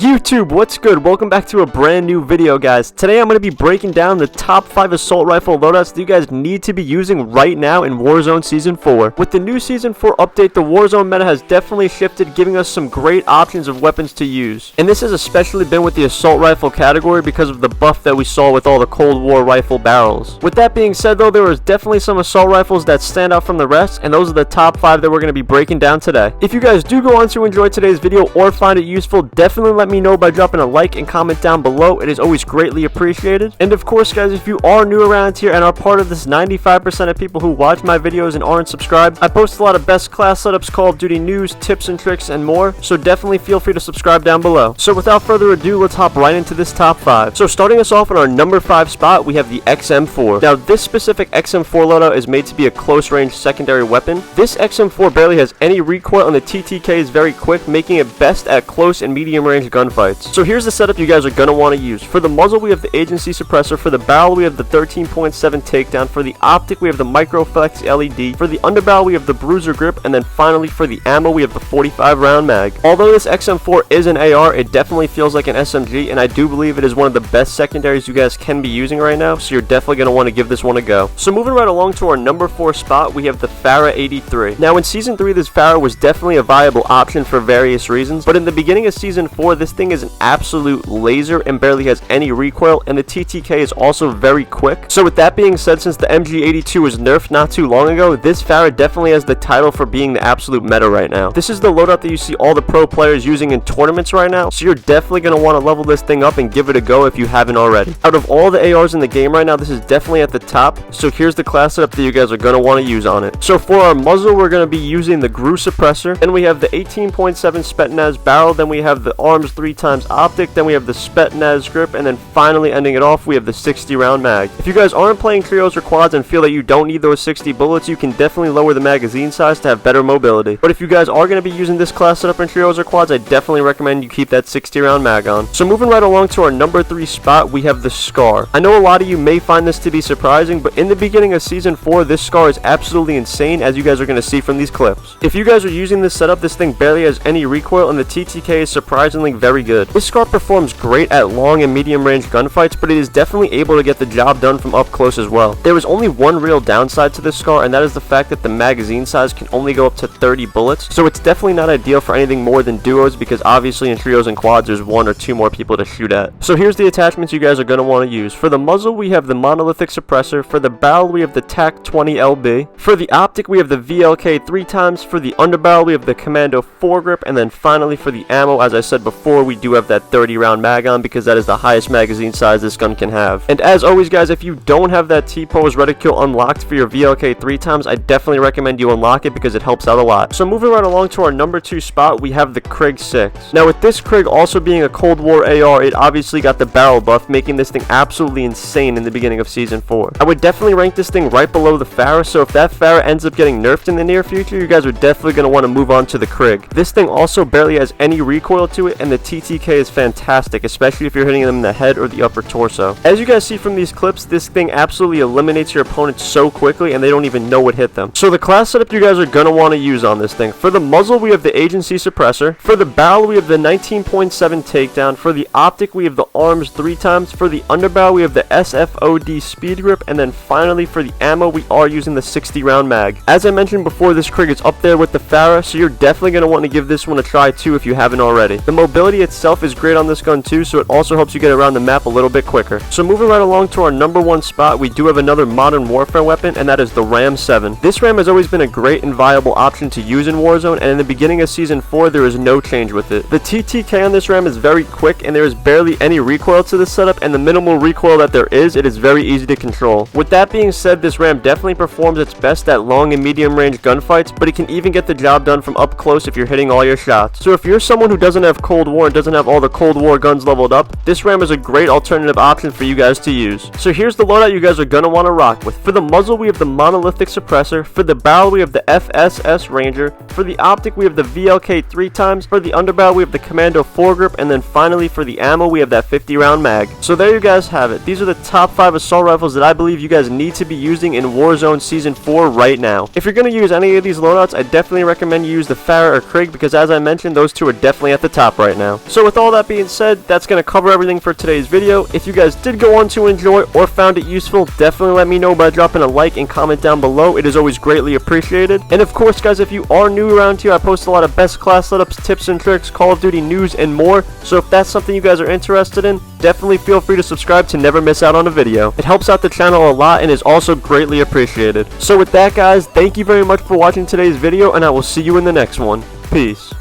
YouTube, what's good? Welcome back to a brand new video, guys. Today I'm going to be breaking down the top 5 assault rifle loadouts that you guys need to be using right now in Warzone Season 4. With the new Season 4 update, the Warzone meta has definitely shifted, giving us some great options of weapons to use. And this has especially been with the assault rifle category because of the buff that we saw with all the Cold War rifle barrels. With that being said though, there is definitely some assault rifles that stand out from the rest, and those are the top 5 that we're going to be breaking down today. If you guys do go on to enjoy today's video or find it useful, definitely let me know by dropping a like and comment down below. It is always greatly appreciated. And of course, guys, if you are new around here and are part of this 95% of people who watch my videos and aren't subscribed, I post a lot of best class setups, Call of Duty news, tips and tricks, and more, so definitely feel free to subscribe down below. So without further ado, let's hop right into this top 5. So starting us off in our number 5 spot, we have the XM4. Now this specific XM4 loadout is made to be a close range secondary weapon. This XM4 barely has any recoil, and the TTK is very quick, making it best at close and medium range gunfights. So here's the setup you guys are going to want to use. For the muzzle, we have the agency suppressor. For the barrel, we have the 13.7 takedown. For the optic, we have the microflex LED. For the underbarrel, we have the bruiser grip. And then finally, for the ammo, we have the 45 round mag. Although this XM4 is an AR, it definitely feels like an SMG, and I do believe it is one of the best secondaries you guys can be using right now, so you're definitely going to want to give this one a go. So moving right along to our number 4 spot, we have the FARA 83. Now in Season 3, this FARA was definitely a viable option for various reasons, but in the beginning of Season 4, this thing is an absolute laser and barely has any recoil, and the TTK is also very quick. So with that being said, since the MG82 was nerfed not too long ago, this FARA definitely has the title for being the absolute meta right now. This is the loadout that you see all the pro players using in tournaments right now, so you're definitely going to want to level this thing up and give it a go if you haven't already. Out of all the ARs in the game right now, this is definitely at the top, so here's the class setup that you guys are going to want to use on it. So for our muzzle, we're going to be using the GRU suppressor, then we have the 18.7 Spetsnaz barrel, then we have the arms 3x optic, then we have the Spetsnaz grip, and then finally ending it off, we have the 60 round mag. If you guys aren't playing trios or quads and feel that you don't need those 60 bullets, you can definitely lower the magazine size to have better mobility. But if you guys are going to be using this class setup in trios or quads, I definitely recommend you keep that 60 round mag on. So moving right along to our number 3 spot, we have the SCAR. I know a lot of you may find this to be surprising, but in the beginning of Season 4, this SCAR is absolutely insane, as you guys are going to see from these clips. If you guys are using this setup, this thing barely has any recoil, and the TTK is surprisingly very good. This SCAR performs great at long and medium range gunfights, but it is definitely able to get the job done from up close as well. There is only one real downside to this SCAR, and that is the fact that the magazine size can only go up to 30 bullets, so it's definitely not ideal for anything more than duos, because obviously in trios and quads there's 1 or 2 more people to shoot at. So here's the attachments you guys are going to want to use. For the muzzle, we have the monolithic suppressor. For the barrel, we have the TAC 20 LB. For the optic, we have the VLK 3x. For the underbarrel, we have the Commando 4 grip, and then finally for the ammo, as I said before, we do have that 30 round mag on, because that is the highest magazine size this gun can have. And as always, guys, if you don't have that T-pose reticule unlocked for your VLK 3x, I definitely recommend you unlock it because it helps out a lot. So moving right along to our number 2 spot, we have the Krig 6. Now with this Krig also being a Cold War AR, it obviously got the barrel buff, making this thing absolutely insane in the beginning of Season 4. I would definitely rank this thing right below the FARA, so if that FARA ends up getting nerfed in the near future, you guys are definitely going to want to move on to the Krig. This thing also barely has any recoil to it, and the TTK is fantastic, especially if you're hitting them in the head or the upper torso. As you guys see from these clips, this thing absolutely eliminates your opponent so quickly, and they don't even know what hit them. So the class setup you guys are going to want to use on this thing. For the muzzle, we have the agency suppressor. For the barrel, we have the 19.7 takedown. For the optic, we have the arms 3x. For the underbarrel, we have the SFOD speed grip, and then finally for the ammo, we are using the 60 round mag. As I mentioned before, this Krig is up there with the FARA, so you're definitely going to want to give this one a try too if you haven't already. The mobility itself is great on this gun too, so it also helps you get around the map a little bit quicker. So moving right along to our number 1 spot, we do have another modern warfare weapon, and that is the Ram 7. This Ram has always been a great and viable option to use in Warzone, and in the beginning of Season 4, there is no change with it. The TTK on this Ram is very quick, and there is barely any recoil to this setup, and the minimal recoil that there is, it is very easy to control. With that being said, this Ram definitely performs its best at long and medium range gunfights, but it can even get the job done from up close if you're hitting all your shots. So if you're someone who doesn't have Cold War and doesn't have all the Cold War guns leveled up, this Ram is a great alternative option for you guys to use. So here's the loadout you guys are going to want to rock with. For the muzzle, we have the monolithic suppressor. For the barrel, we have the FSS Ranger. For the optic, we have the VLK 3x. For the underbarrel, we have the Commando 4 grip, and then finally for the ammo, we have that 50 round mag. So there you guys have it. These are the top 5 assault rifles that I believe you guys need to be using in Warzone Season 4 right now. If you're going to use any of these loadouts, I definitely recommend you use the FARA or Krig, because as I mentioned, those two are definitely at the top right now. now. So with all that being said, that's going to cover everything for today's video. If you guys did go on to enjoy or found it useful, definitely let me know by dropping a like and comment down below. It is always greatly appreciated. And of course guys, if you are new around here, I post a lot of best class setups, tips and tricks, Call of Duty news, and more. So if that's something you guys are interested in, definitely feel free to subscribe to never miss out on a video. It helps out the channel a lot and is also greatly appreciated. So with that guys, thank you very much for watching today's video, and I will see you in the next one. Peace.